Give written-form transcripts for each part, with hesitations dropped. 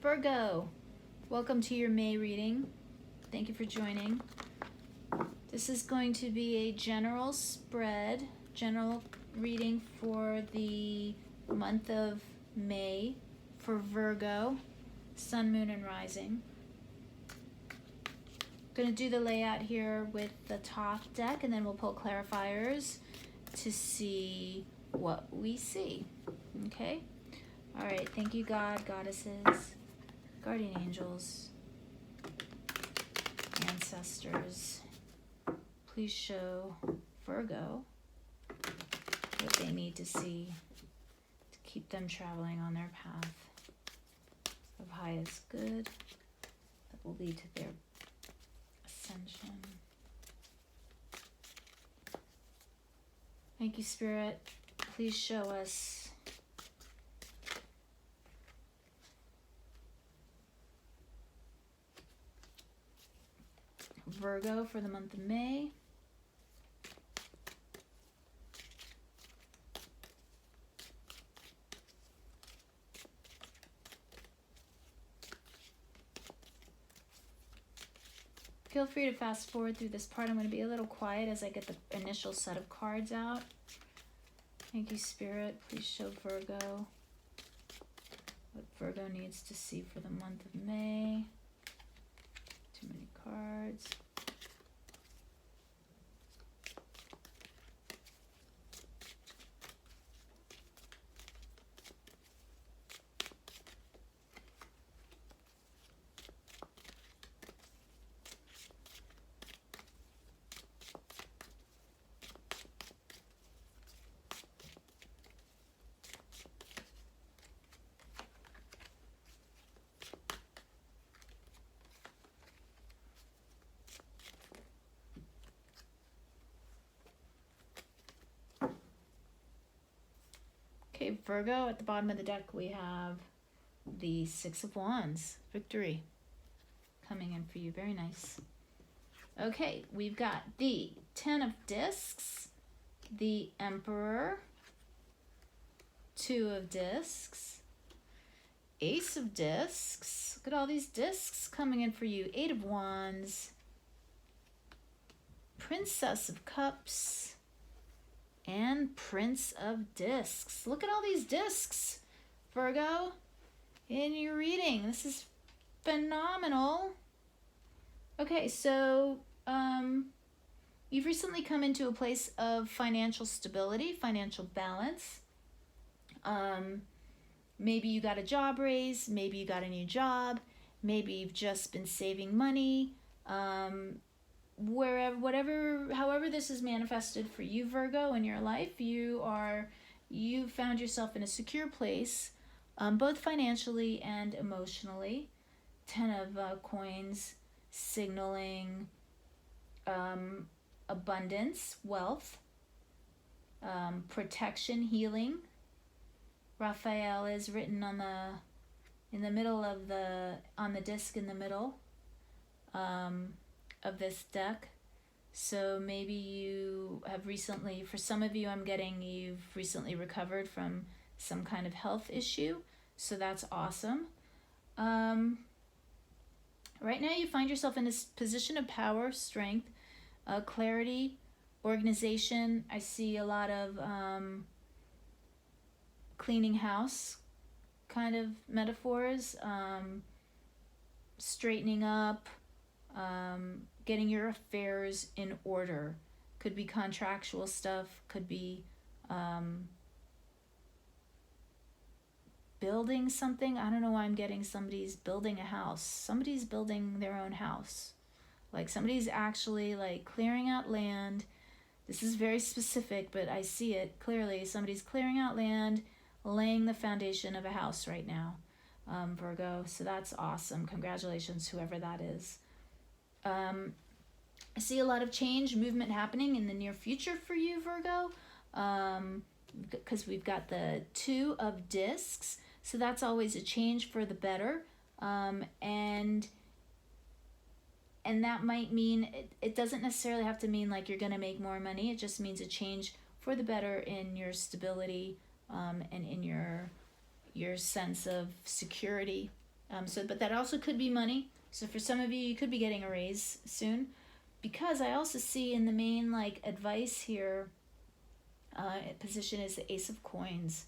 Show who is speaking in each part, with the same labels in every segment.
Speaker 1: Virgo, welcome to your May reading. Thank you for joining. This is going to be a general spread, general reading for the month of May for Virgo, Sun, Moon, and Rising. I'm going to do the layout here with the top deck, and then we'll pull clarifiers to see what we see. Okay? All right, thank you, God, goddesses, guardian angels, ancestors. Please show Virgo what they need to see to keep them traveling on their path of highest good that will lead to their ascension. Thank you, Spirit. Please show us Virgo for the month of May. Feel free to fast forward through this part. I'm going to be a little quiet as I get the initial set of cards out. Thank you, Spirit. Please show Virgo what Virgo needs to see for the month of May. Too many cards. Okay, Virgo, at the bottom of the deck we have the Six of Wands, victory, coming in for you. Very nice. Okay, we've got the Ten of Discs, the Emperor, Two of Discs, Ace of Discs. Look at all these discs coming in for you. Eight of Wands, Princess of Cups, and Prince of Discs. Look at all these discs, Virgo, in your reading. This is phenomenal. Okay, so you've recently come into a place of financial stability, financial balance. Maybe you got a job raise, maybe you got a new job, maybe you've just been saving money. However this is manifested for you, Virgo, in your life, you found yourself in a secure place, both financially and emotionally. Ten of Coins signaling abundance, wealth, protection, healing. Raphael is written on the disc in the middle of this deck. So maybe you have recently, for some of you I'm getting, you've recently recovered from some kind of health issue. So that's awesome. Right now you find yourself in this position of power, strength, clarity, organization. I see a lot of cleaning house kind of metaphors, straightening up, getting your affairs in order. Could be contractual stuff, could be building something. I don't know why I'm getting somebody's building a house. Somebody's building their own house. Like somebody's actually like clearing out land. This is very specific, but I see it clearly. Somebody's clearing out land, laying the foundation of a house right now, Virgo. So that's awesome. Congratulations, whoever that is. I see a lot of change, movement happening in the near future for you, Virgo, because we've got the Two of Discs. So that's always a change for the better. And that might mean, it doesn't necessarily have to mean like you're going to make more money. It just means a change for the better in your stability, and in your sense of security But that also could be money. So for some of you, you could be getting a raise soon, because I also see in the main like advice here, position is the Ace of Coins.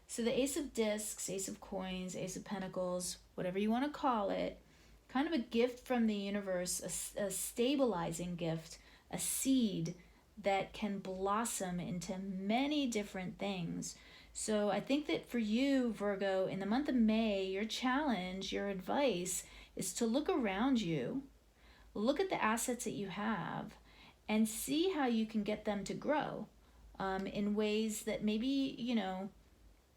Speaker 1: So the Ace of Discs, Ace of Coins, Ace of Pentacles, whatever you want to call it, kind of a gift from the universe, a stabilizing gift, a seed that can blossom into many different things. So I think that for you, Virgo, in the month of May, your challenge, your advice is to look around you, look at the assets that you have, and see how you can get them to grow in ways that maybe,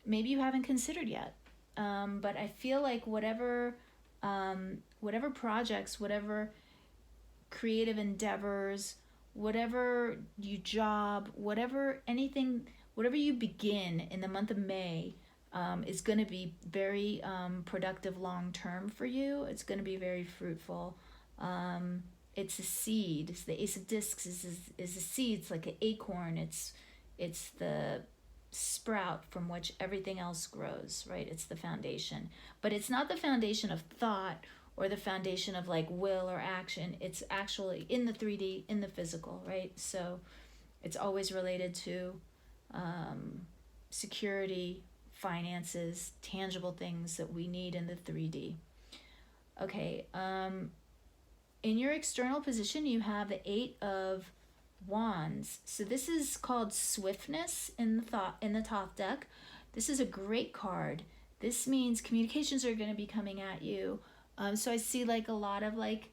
Speaker 1: maybe you haven't considered yet. But I feel like whatever projects, whatever creative endeavors, whatever you job, whatever you begin in the month of May, is going to be very productive long term for you. It's going to be very fruitful. It's a seed. It's the Ace of Discs is a seed. It's like an acorn. It's the sprout from which everything else grows, right? It's the foundation. But it's not the foundation of thought or the foundation of like will or action. It's actually in the 3D, in the physical, right? So it's always related to security, finances, tangible things that we need in the 3D. Okay, in your external position, you have the Eight of Wands. So this is called swiftness in the Thoth deck. This is a great card. This means communications are going to be coming at you. So I see like a lot of like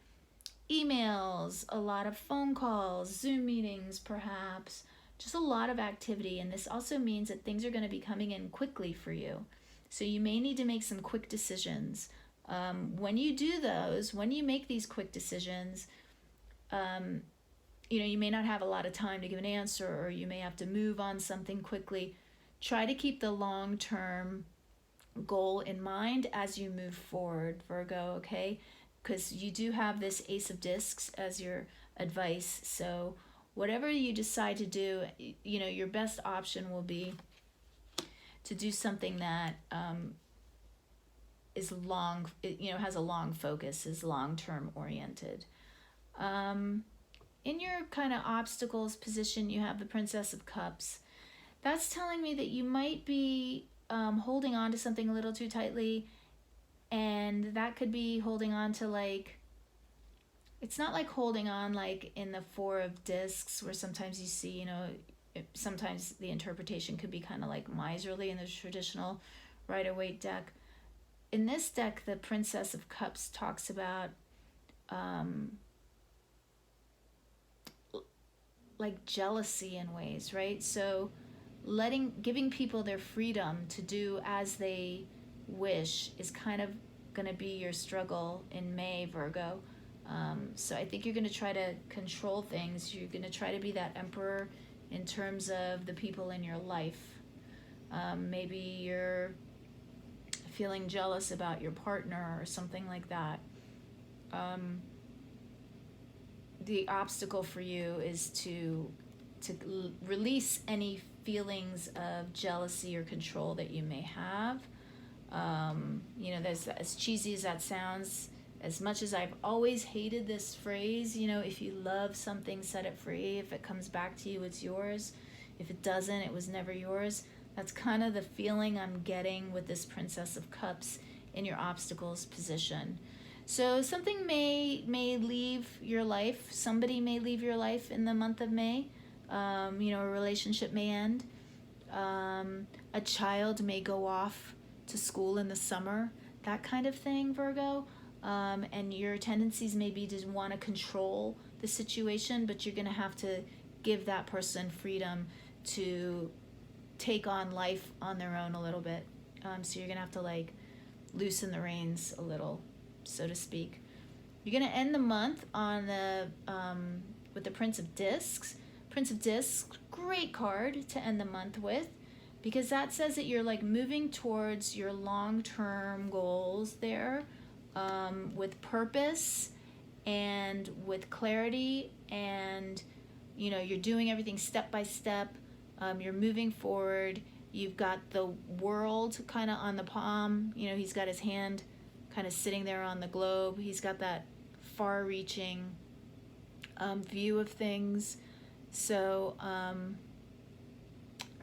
Speaker 1: emails, a lot of phone calls, Zoom meetings, perhaps, just a lot of activity. And this also means that things are going to be coming in quickly for you. So you may need to make some quick decisions. When you do those, when you make these quick decisions, you may not have a lot of time to give an answer, or you may have to move on something quickly. Try to keep the long-term goal in mind as you move forward, Virgo, okay? Because you do have this Ace of Discs as your advice. So whatever you decide to do, your best option will be to do something that is long, has a long focus, is long-term oriented. In your kind of obstacles position, you have the Princess of Cups. That's telling me that you might be holding on to something a little too tightly, and that could be holding on to like, it's not like holding on like in the Four of Discs, where sometimes you see, sometimes the interpretation could be kind of like miserly in the traditional Rider-Waite deck. In this deck, the Princess of Cups talks about like jealousy in ways, right? So giving people their freedom to do as they wish is kind of going to be your struggle in May, Virgo. So I think you're going to try to control things. You're going to try to be that emperor in terms of the people in your life. Maybe you're feeling jealous about your partner or something like that. The obstacle for you is to release any feelings of jealousy or control that you may have. There's, as cheesy as that sounds, as much as I've always hated this phrase, if you love something, set it free. If it comes back to you, it's yours. If it doesn't, it was never yours. That's kind of the feeling I'm getting with this Princess of Cups in your obstacles position. So something may leave your life. Somebody may leave your life in the month of May. A relationship may end. A child may go off to school in the summer. That kind of thing, Virgo. And your tendencies may be to want to control the situation, but you're going to have to give that person freedom to take on life on their own a little bit. So you're going to have to like loosen the reins a little, so to speak. You're going to end the month on with the Prince of Discs. Prince of Discs, great card to end the month with, because that says that you're like moving towards your long-term goals there, with purpose and with clarity, and you're doing everything step by step. You're moving forward. You've got the world kind of on the palm. He's got his hand kind of sitting there on the globe. He's got that far-reaching view of things. So I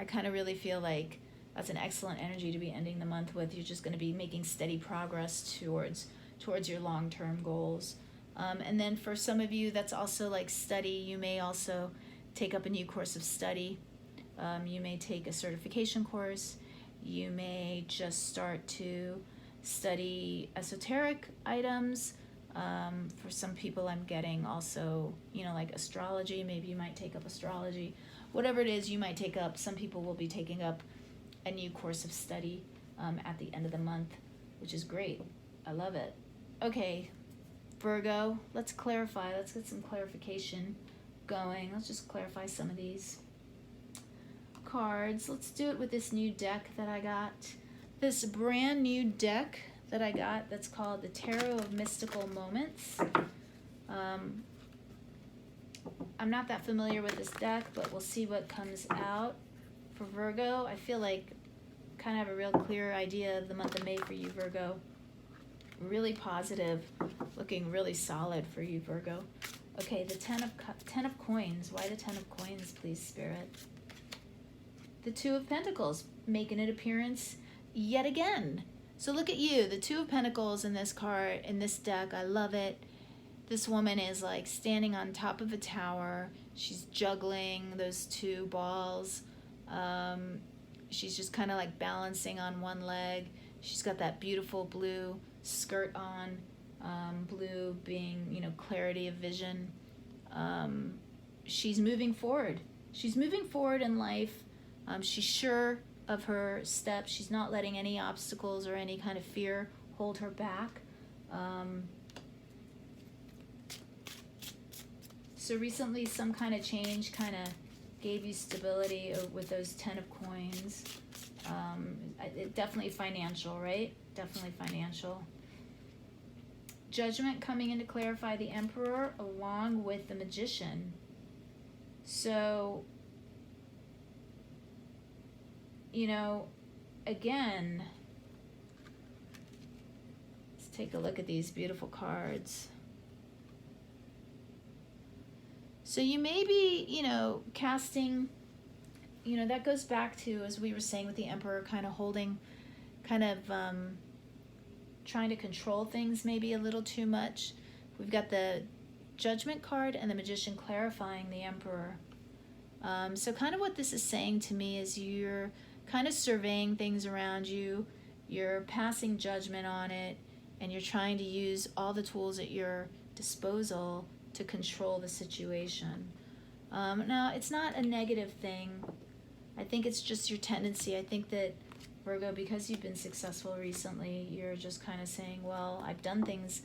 Speaker 1: kind of really feel like that's an excellent energy to be ending the month with. You're just going to be making steady progress towards your long-term goals. And then for some of you, that's also like study. You may also take up a new course of study. You may take a certification course. You may just start to study esoteric items. For some people, I'm getting also, like astrology. Maybe you might take up astrology. Whatever it is you might take up, some people will be taking up a new course of study at the end of the month, which is great. I love it. Okay, Virgo, let's clarify. Let's get some clarification going. Let's just clarify some of these cards. Let's do it with this new deck that I got. This brand new deck that I got that's called the Tarot of Mystical Moments. I'm not that familiar with this deck, but we'll see what comes out for Virgo. I feel like kind of have a real clear idea of the month of May for you, Virgo. Really positive, looking really solid for you, Virgo. Okay, the Ten of Coins. Why the 10 of Coins, please, Spirit? The Two of Pentacles making an appearance yet again. So look at you, the Two of Pentacles in this card, in this deck. I love it. This woman is like standing on top of a tower. She's juggling those two balls. She's just kind of like balancing on one leg. She's got that beautiful blue skirt on. Blue being, clarity of vision. She's moving forward. She's moving forward in life. She's sure of her steps. She's not letting any obstacles or any kind of fear hold her back. So recently some kind of change kind of gave you stability with those 10 of Coins. Definitely financial, right? Definitely financial. Judgment coming in to clarify the Emperor along with the Magician. So, again, let's take a look at these beautiful cards. So you may be, casting, that goes back to, as we were saying with the Emperor, kind of holding, trying to control things maybe a little too much. We've got the Judgment card and the Magician clarifying the Emperor. So kind of what this is saying to me is you're kind of surveying things around you, you're passing judgment on it, and you're trying to use all the tools at your disposal to control the situation. Now, it's not a negative thing. I think it's just your tendency. I think that, Virgo, because you've been successful recently, you're just kind of saying, well, I've done things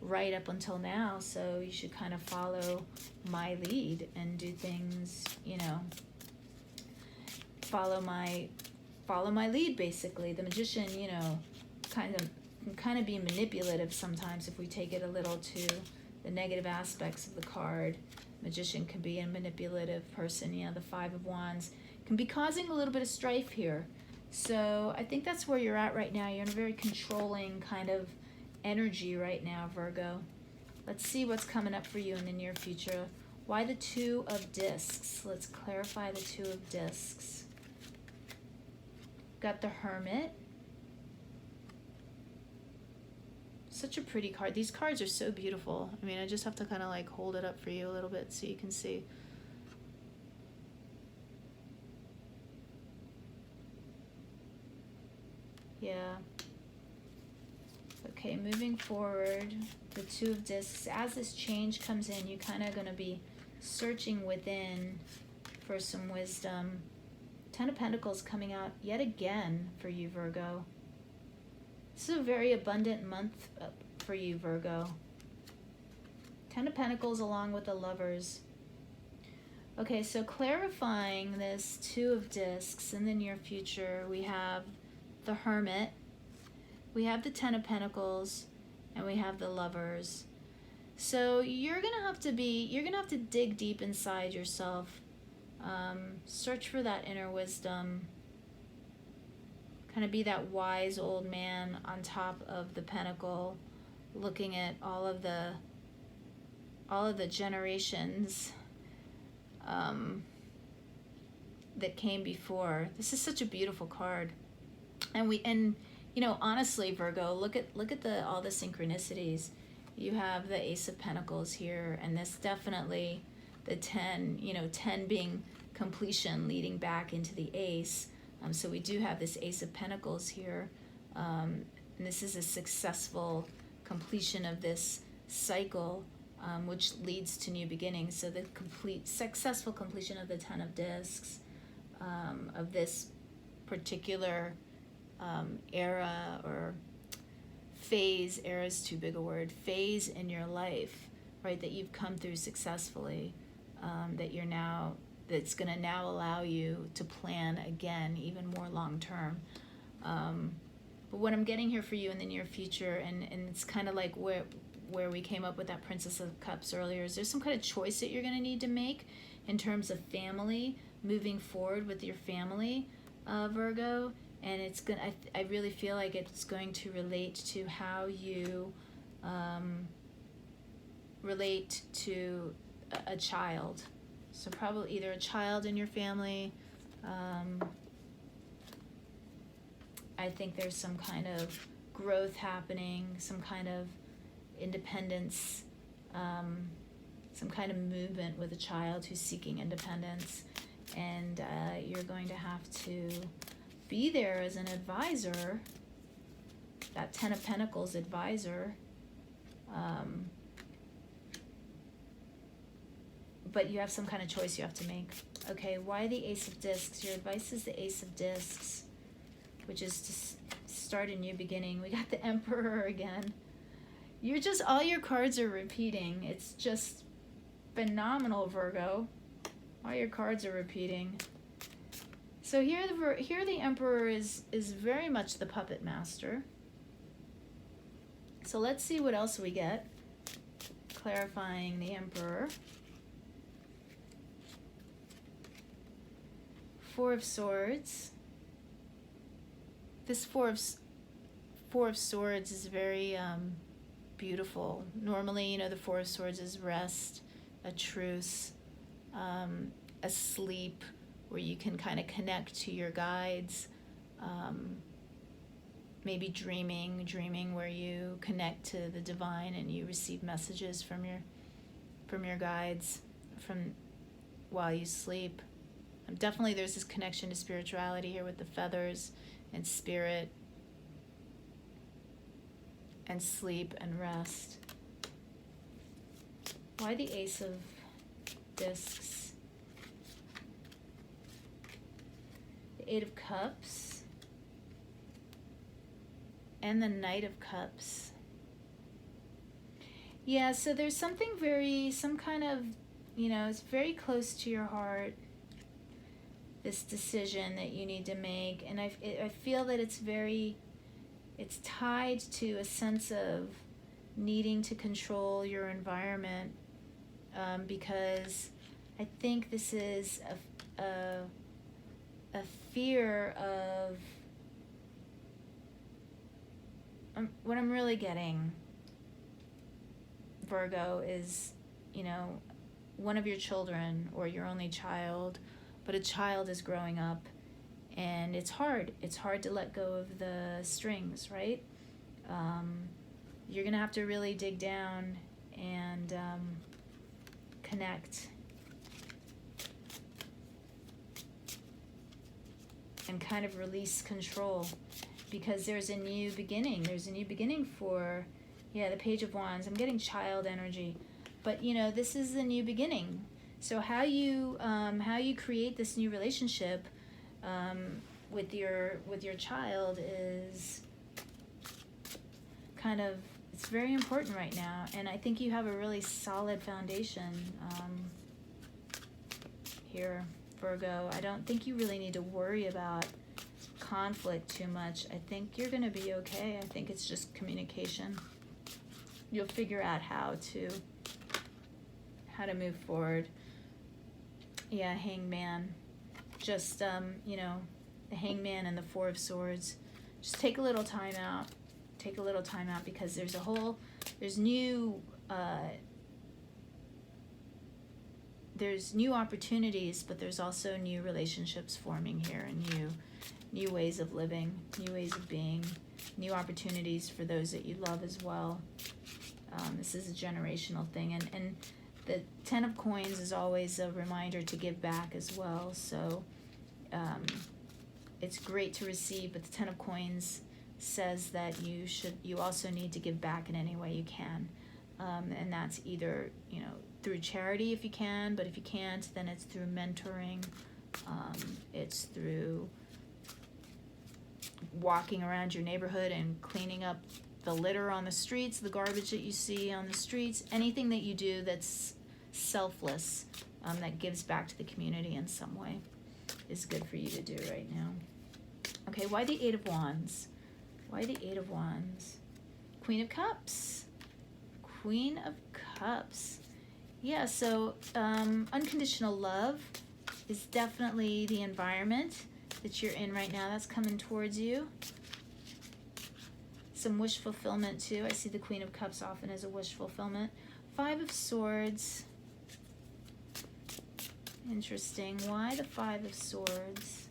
Speaker 1: right up until now, so you should kind of follow my lead and do things, follow my lead, basically. The Magician, kind of be manipulative sometimes if we take it a little to the negative aspects of the card. Magician can be a manipulative person. The Five of Wands can be causing a little bit of strife here. So I think that's where you're at right now. You're in a very controlling kind of energy right now, Virgo. Let's see what's coming up for you in the near future. Why the Two of Discs? Let's clarify the Two of Discs. Got the Hermit. Such a pretty card. These cards are so beautiful. I mean, I just have to kind of like hold it up for you a little bit so you can see. Yeah. Okay, moving forward, the Two of Discs. As this change comes in, you're kind of going to be searching within for some wisdom. Ten of Pentacles coming out yet again for you, Virgo. This is a very abundant month for you, Virgo. Ten of Pentacles along with the Lovers. Okay, so clarifying this Two of Discs in the near future, we have the Hermit, we have the Ten of Pentacles, and we have the Lovers. So you're gonna have to dig deep inside yourself, search for that inner wisdom, kind of be that wise old man on top of the pentacle, looking at all of the generations that came before. This is such a beautiful card. And you know, honestly, Virgo, look at all the synchronicities. You have the Ace of Pentacles here, and this definitely the 10, you know, 10 being completion leading back into the Ace. So we do have this Ace of Pentacles here. And this is a successful completion of this cycle, which leads to new beginnings. So the successful completion of the 10 of Discs, of this particular era or phase. Era is too big a word. Phase in your life, right, that you've come through successfully, that's going to now allow you to plan again, even more long term. But what I'm getting here for you in the near future, and it's kind of like where we came up with that Princess of Cups earlier, is there's some kind of choice that you're going to need to make in terms of family, moving forward with your family, Virgo. And it's going I really feel like it's going to relate to how you relate to a child. So probably either a child in your family. I think there's some kind of growth happening, some kind of independence, some kind of movement with a child who's seeking independence. And you're going to have to be there as an advisor, that 10 of Pentacles advisor. But you have some kind of choice you have to make. Okay, why the Ace of Discs? Your advice is the Ace of Discs, which is to start a new beginning. We got the Emperor again. You're just, all your cards are repeating. It's just phenomenal, Virgo. All your cards are repeating. So here the Emperor is very much the puppet master. So let's see what else we get. Clarifying the Emperor. Four of Swords. This Four of Swords is very beautiful. Normally, you know, the Four of Swords is rest, a truce, a sleep where you can kind of connect to your guides. Maybe dreaming where you connect to the divine and you receive messages from your guides while you sleep. Definitely there's this connection to spirituality here with the feathers and spirit and sleep and rest. Why the Ace of Discs? The Eight of Cups and the Knight of Cups. Yeah, so there's some kind of, you know, it's very close to your heart, this decision that you need to make. And I feel that it's tied to a sense of needing to control your environment, because I think this is a fear of, what I'm really getting, Virgo, is, you know, one of your children or your only child, but a child is growing up, and it's hard to let go of the strings, right? You're gonna have to really dig down and connect and kind of release control, because there's a new beginning for, yeah, the Page of Wands. I'm getting child energy, but you know, this is the new beginning. So how you create this new relationship with your child is kind of, it's very important right now. And I think you have a really solid foundation here, Virgo. I don't think you really need to worry about conflict too much. I think you're going to be okay. I think it's just communication. You'll figure out how to move forward. Yeah, Hangman. Just, you know, the Hangman and the Four of Swords. just take a little time out. Take a little time out, because there's new opportunities, but there's also new relationships forming here, and new ways of living, new ways of being, new opportunities for those that you love as well. This is a generational thing, and the Ten of Coins is always a reminder to give back as well. So it's great to receive, but the Ten of Coins says that you also need to give back in any way you can, and that's either through charity if you can, but if you can't, then it's through mentoring, it's through walking around your neighborhood and cleaning up the litter on the streets, the garbage that you see on the streets, anything that you do that's selfless, that gives back to the community in some way, is good for you to do right now. Okay, why the Eight of Wands? Why the Eight of Wands? Queen of Cups. Queen of Cups. Yeah, so unconditional love is definitely the environment that you're in right now. That's coming towards you. Some wish fulfillment too. I see the Queen of Cups often as a wish fulfillment. Five of Swords. Interesting. Why the Five of Swords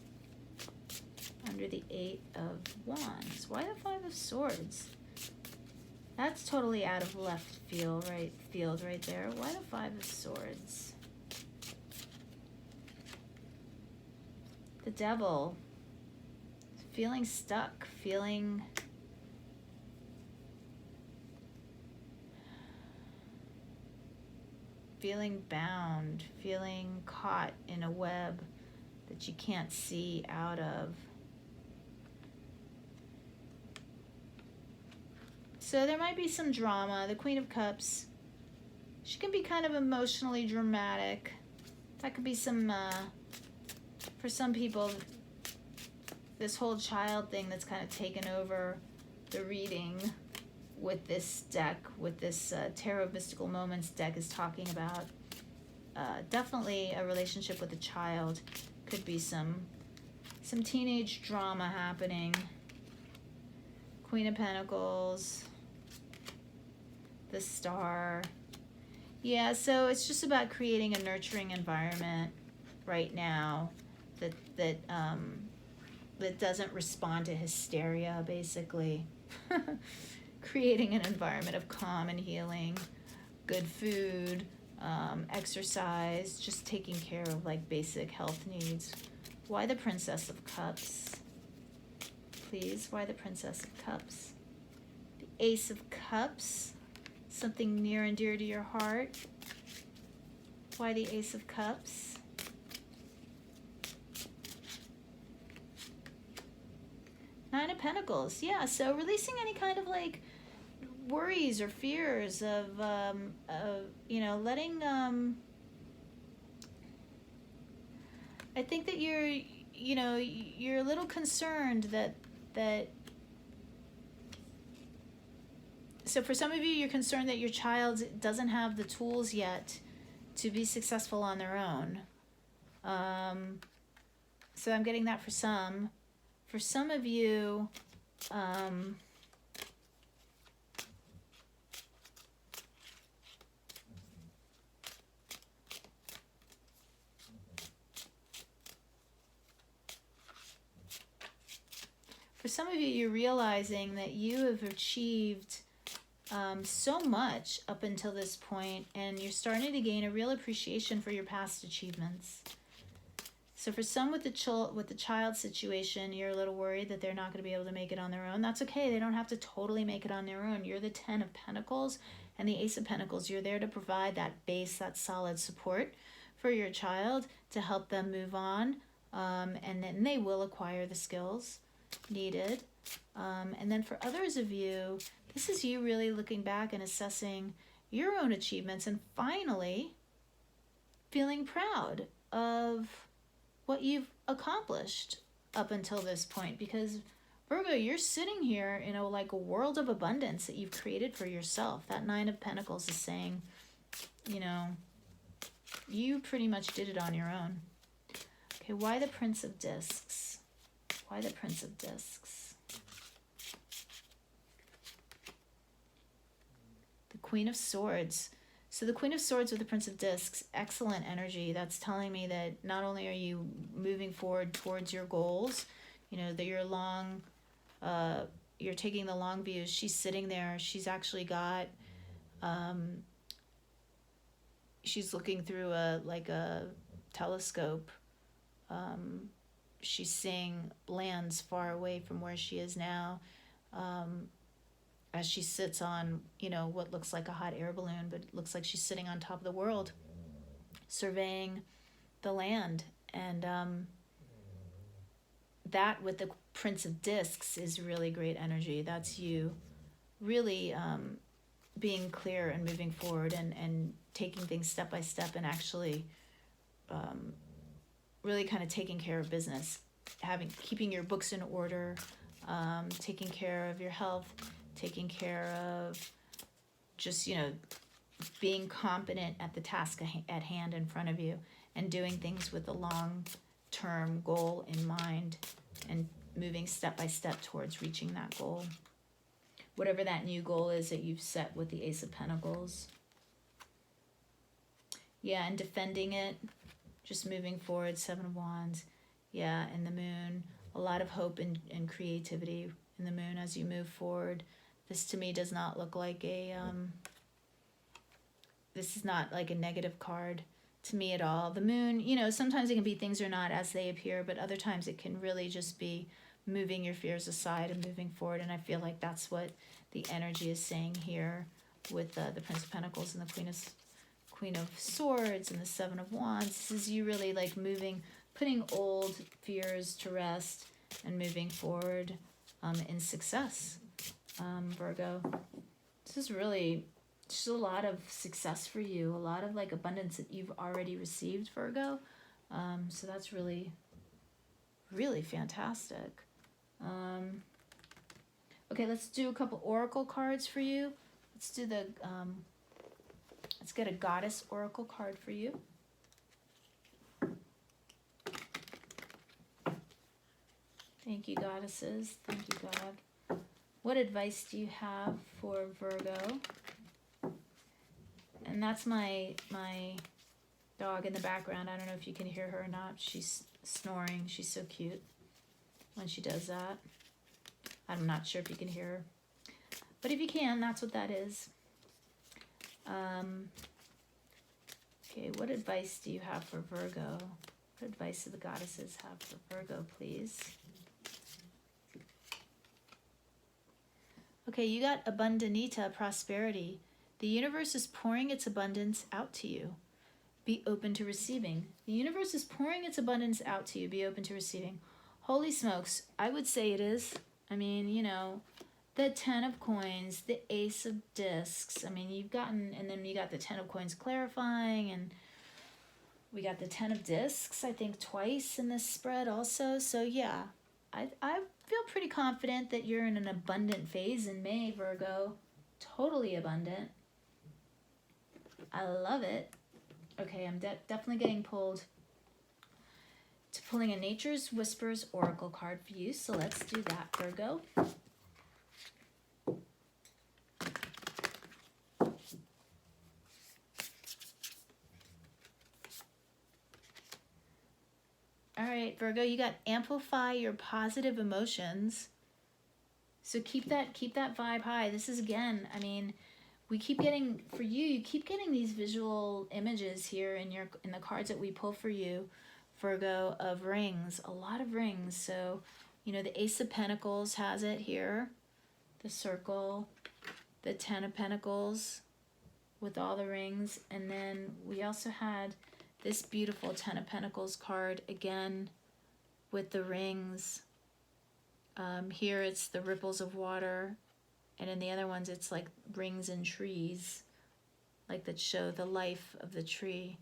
Speaker 1: under the Eight of Wands? Why the Five of Swords? That's totally out of left field right there. Why the Five of Swords? The Devil. Feeling stuck, feeling bound, feeling caught in a web that you can't see out of. So there might be some drama. The Queen of Cups, she can be kind of emotionally dramatic. That could be some, for some people, this whole child thing that's kind of taken over the reading with this deck, with this Tarot of Mystical Moments deck is talking about. Definitely a relationship with a child. Could be some teenage drama happening. Queen of Pentacles. The Star. Yeah, so it's just about creating a nurturing environment right now that doesn't respond to hysteria, basically. Creating an environment of calm and healing, good food, exercise, just taking care of like basic health needs. Why the Princess of Cups? Please, why the Princess of Cups? The Ace of Cups, something near and dear to your heart. Why the Ace of Cups? Nine of Pentacles. Yeah, so releasing any kind of like worries or fears of letting I think that you're a little concerned that so for some of you, you're concerned that your child doesn't have the tools yet to be successful on their own. So I'm getting that for some. For some of you, you're realizing that you have achieved so much up until this point, and you're starting to gain a real appreciation for your past achievements. So for some with the child situation, you're a little worried that they're not going to be able to make it on their own. That's okay. They don't have to totally make it on their own. You're the Ten of Pentacles and the Ace of Pentacles. You're there to provide that base, that solid support for your child to help them move on, and then they will acquire the skills needed. And then for others of you, this is you really looking back and assessing your own achievements and finally feeling proud of what you've accomplished up until this point, because Virgo, you're sitting here in a world of abundance that you've created for yourself. That Nine of Pentacles is saying, you pretty much did it on your own. Okay, why the Prince of Discs? Why the Prince of Discs? Queen of Swords. So the Queen of Swords with the Prince of Discs, excellent energy. That's telling me that not only are you moving forward towards your goals, you know, that you're taking the long views. She's sitting there. She's actually got, she's looking through a telescope. She's seeing lands far away from where she is now. As she sits on, you know, what looks like a hot air balloon, but it looks like she's sitting on top of the world, surveying the land. And that with the Prince of Discs is really great energy. That's you really being clear and moving forward and taking things step by step and actually really kind of taking care of business, keeping your books in order, taking care of your health, taking care of just, you know, being competent at the task at hand in front of you and doing things with a long-term goal in mind and moving step by step towards reaching that goal. Whatever that new goal is that you've set with the Ace of Pentacles. Yeah, and defending it, just moving forward, Seven of Wands. Yeah, and the Moon, a lot of hope and creativity in the Moon as you move forward. This to me does not look like this is not like a negative card to me at all. The Moon, you know, sometimes it can be things are not as they appear, but other times it can really just be moving your fears aside and moving forward. And I feel like that's what the energy is saying here with the Prince of Pentacles and the Queen of Swords and the Seven of Wands. This is you really like moving, putting old fears to rest and moving forward in success. Virgo, this is really just a lot of success for you, a lot of like abundance that you've already received, Virgo. So that's really, really fantastic. Okay, let's do a couple oracle cards for you. Let's do the, let's get a goddess oracle card for you. Thank you, goddesses. Thank you, God. What advice do you have for Virgo? And that's my dog in the background. I don't know if you can hear her or not. She's snoring. She's so cute when she does that. I'm not sure if you can hear her. But if you can, that's what that is. Okay, what advice do you have for Virgo? What advice do the goddesses have for Virgo, please? Okay, you got abundanita, prosperity. The universe is pouring its abundance out to you. Be open to receiving. The universe is pouring its abundance out to you. Be open to receiving. Holy smokes, I would say it is. I mean, you know, the 10 of coins, the Ace of Discs. I mean, you've gotten, and then you got the 10 of coins clarifying, and we got the 10 of Discs, I think, twice in this spread also. So yeah, I feel pretty confident that you're in an abundant phase in May, Virgo. Totally abundant. I love it. Okay, I'm definitely getting pulled to pulling a Nature's Whispers Oracle card for you. So let's do that, Virgo. All right, Virgo, you got amplify your positive emotions. So keep that vibe high. This is, again, I mean, we keep getting, for you, you keep getting these visual images here in the cards that we pull for you, Virgo, of rings, a lot of rings. So, you know, the Ace of Pentacles has it here, the circle, the 10 of Pentacles with all the rings. And then we also had this beautiful 10 of Pentacles card, again, with the rings. Here it's the ripples of water, and in the other ones it's like rings and trees, like that show the life of the tree.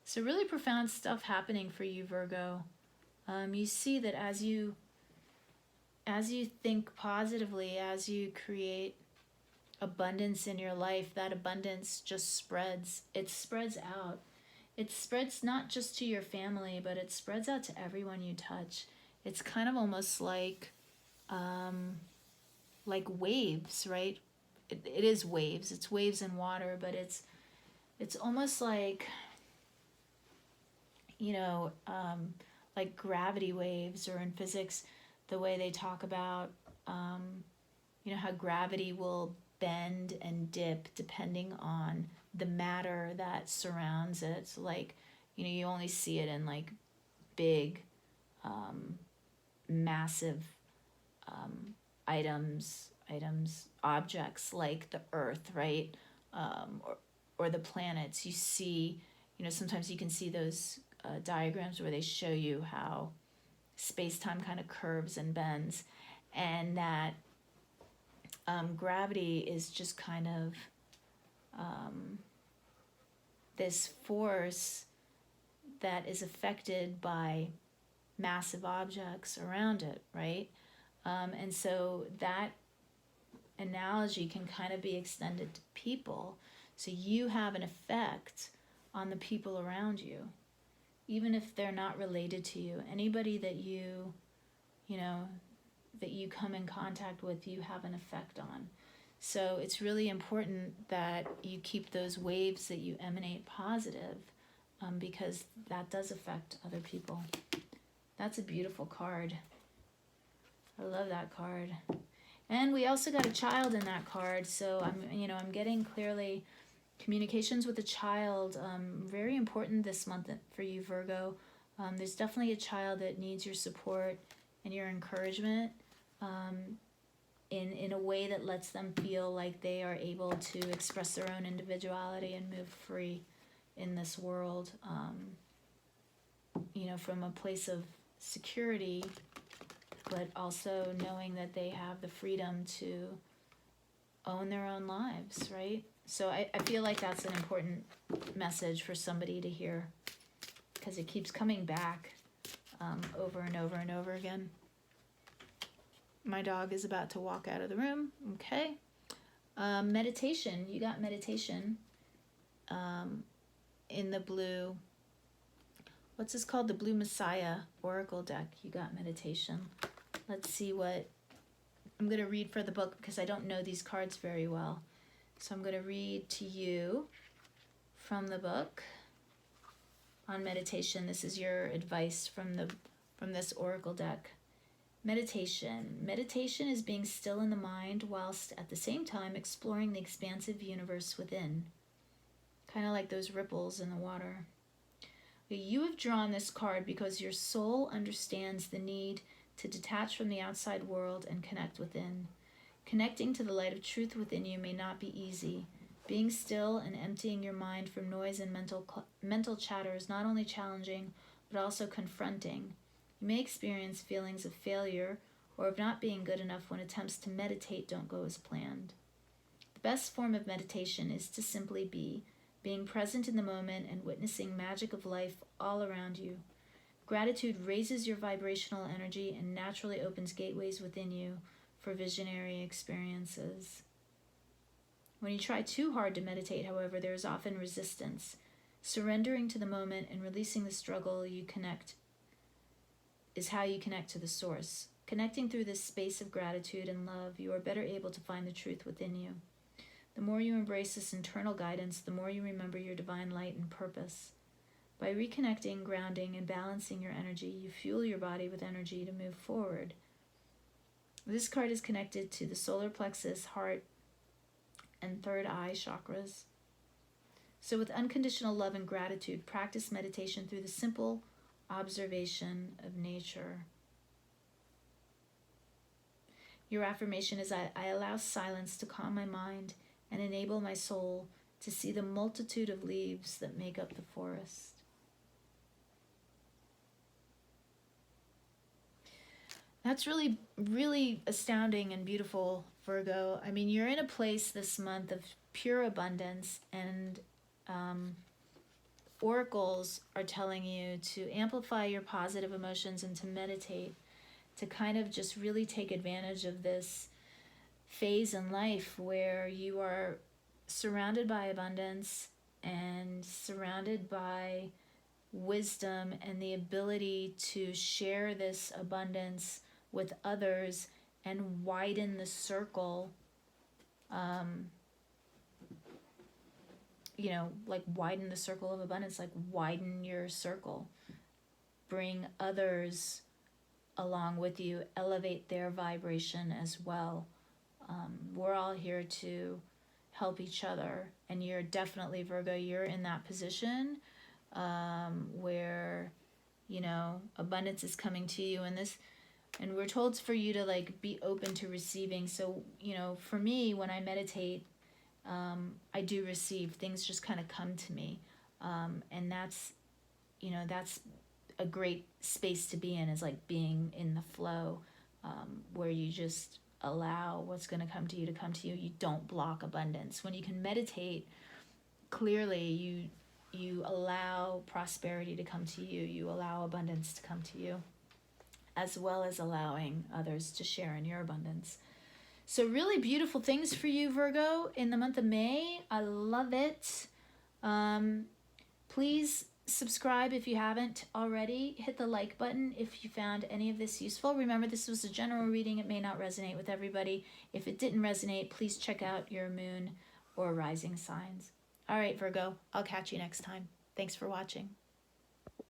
Speaker 1: So really profound stuff happening for you, Virgo. You see that as you think positively, as you create abundance in your life, that abundance just spreads. It spreads out. It spreads not just to your family, but it spreads out to everyone you touch. It's kind of almost like like waves, right? It is waves. It's waves in water, but it's almost like, you know, like gravity waves, or in physics, the way they talk about, you know, how gravity will bend and dip depending on the matter that surrounds it. So like, you know, you only see it in like big, massive objects like the earth, right? Or the planets. You see, you know, sometimes you can see those diagrams where they show you how space-time kind of curves and bends, and that gravity is just kind of this force that is affected by massive objects around it, right? And so that analogy can kind of be extended to people. So you have an effect on the people around you, even if they're not related to you. Anybody that you know, that you come in contact with, you have an effect on. So it's really important that you keep those waves that you emanate positive, because that does affect other people. That's a beautiful card. I love that card. And we also got a child in that card. So I'm getting clearly communications with a child. Very important this month for you, Virgo. There's definitely a child that needs your support and your encouragement, in a way that lets them feel like they are able to express their own individuality and move free in this world, from a place of security, but also knowing that they have the freedom to own their own lives, right? So I feel like that's an important message for somebody to hear, because it keeps coming back over and over and over again. My dog is about to walk out of the room. Okay. Meditation. You got meditation in the blue. What's this called? The Blue Messiah Oracle deck. You got meditation. Let's see what... I'm going to read for the book because I don't know these cards very well. So I'm going to read to you from the book on meditation. This is your advice from this Oracle deck. Meditation. Meditation is being still in the mind whilst at the same time exploring the expansive universe within. Kind of like those ripples in the water. You have drawn this card because your soul understands the need to detach from the outside world and connect within. Connecting to the light of truth within you may not be easy. Being still and emptying your mind from noise and mental chatter is not only challenging, but also confronting. You may experience feelings of failure or of not being good enough when attempts to meditate don't go as planned. The best form of meditation is to simply be, being present in the moment and witnessing magic of life all around you. Gratitude raises your vibrational energy and naturally opens gateways within you for visionary experiences. When you try too hard to meditate, however, there is often resistance. Surrendering to the moment and releasing the struggle is how you connect to the source. Connecting through this space of gratitude and love, you are better able to find the truth within you. The more you embrace this internal guidance, the more you remember your divine light and purpose. By reconnecting, grounding, and balancing your energy, you fuel your body with energy to move forward. This card is connected to the solar plexus, heart, and third eye chakras. So with unconditional love and gratitude, practice meditation through the simple observation of nature. Your affirmation is that I allow silence to calm my mind and enable my soul to see the multitude of leaves that make up the forest. That's really, really astounding and beautiful, Virgo. I mean, you're in a place this month of pure abundance, and oracles are telling you to amplify your positive emotions and to meditate, to kind of just really take advantage of this phase in life where you are surrounded by abundance and surrounded by wisdom and the ability to share this abundance with others and widen the circle. You know, like widen the circle of abundance, like widen your circle. Bring others along with you, elevate their vibration as well. We're all here to help each other, and you're definitely, Virgo, you're in that position where, you know, abundance is coming to you, and we're told for you to like be open to receiving. So, you know, for me, when I meditate, I do receive things, just kind of come to me, and that's, you know, that's a great space to be in, is like being in the flow, where you just allow what's going to come to you to come to you. You don't block abundance. When you can meditate clearly, you allow prosperity to come to you. You allow abundance to come to you, as well as allowing others to share in your abundance. So really beautiful things for you, Virgo, in the month of May. I love it. Please subscribe if you haven't already. Hit the like button if you found any of this useful. Remember, this was a general reading. It may not resonate with everybody. If it didn't resonate, please check out your moon or rising signs. All right, Virgo, I'll catch you next time. Thanks for watching.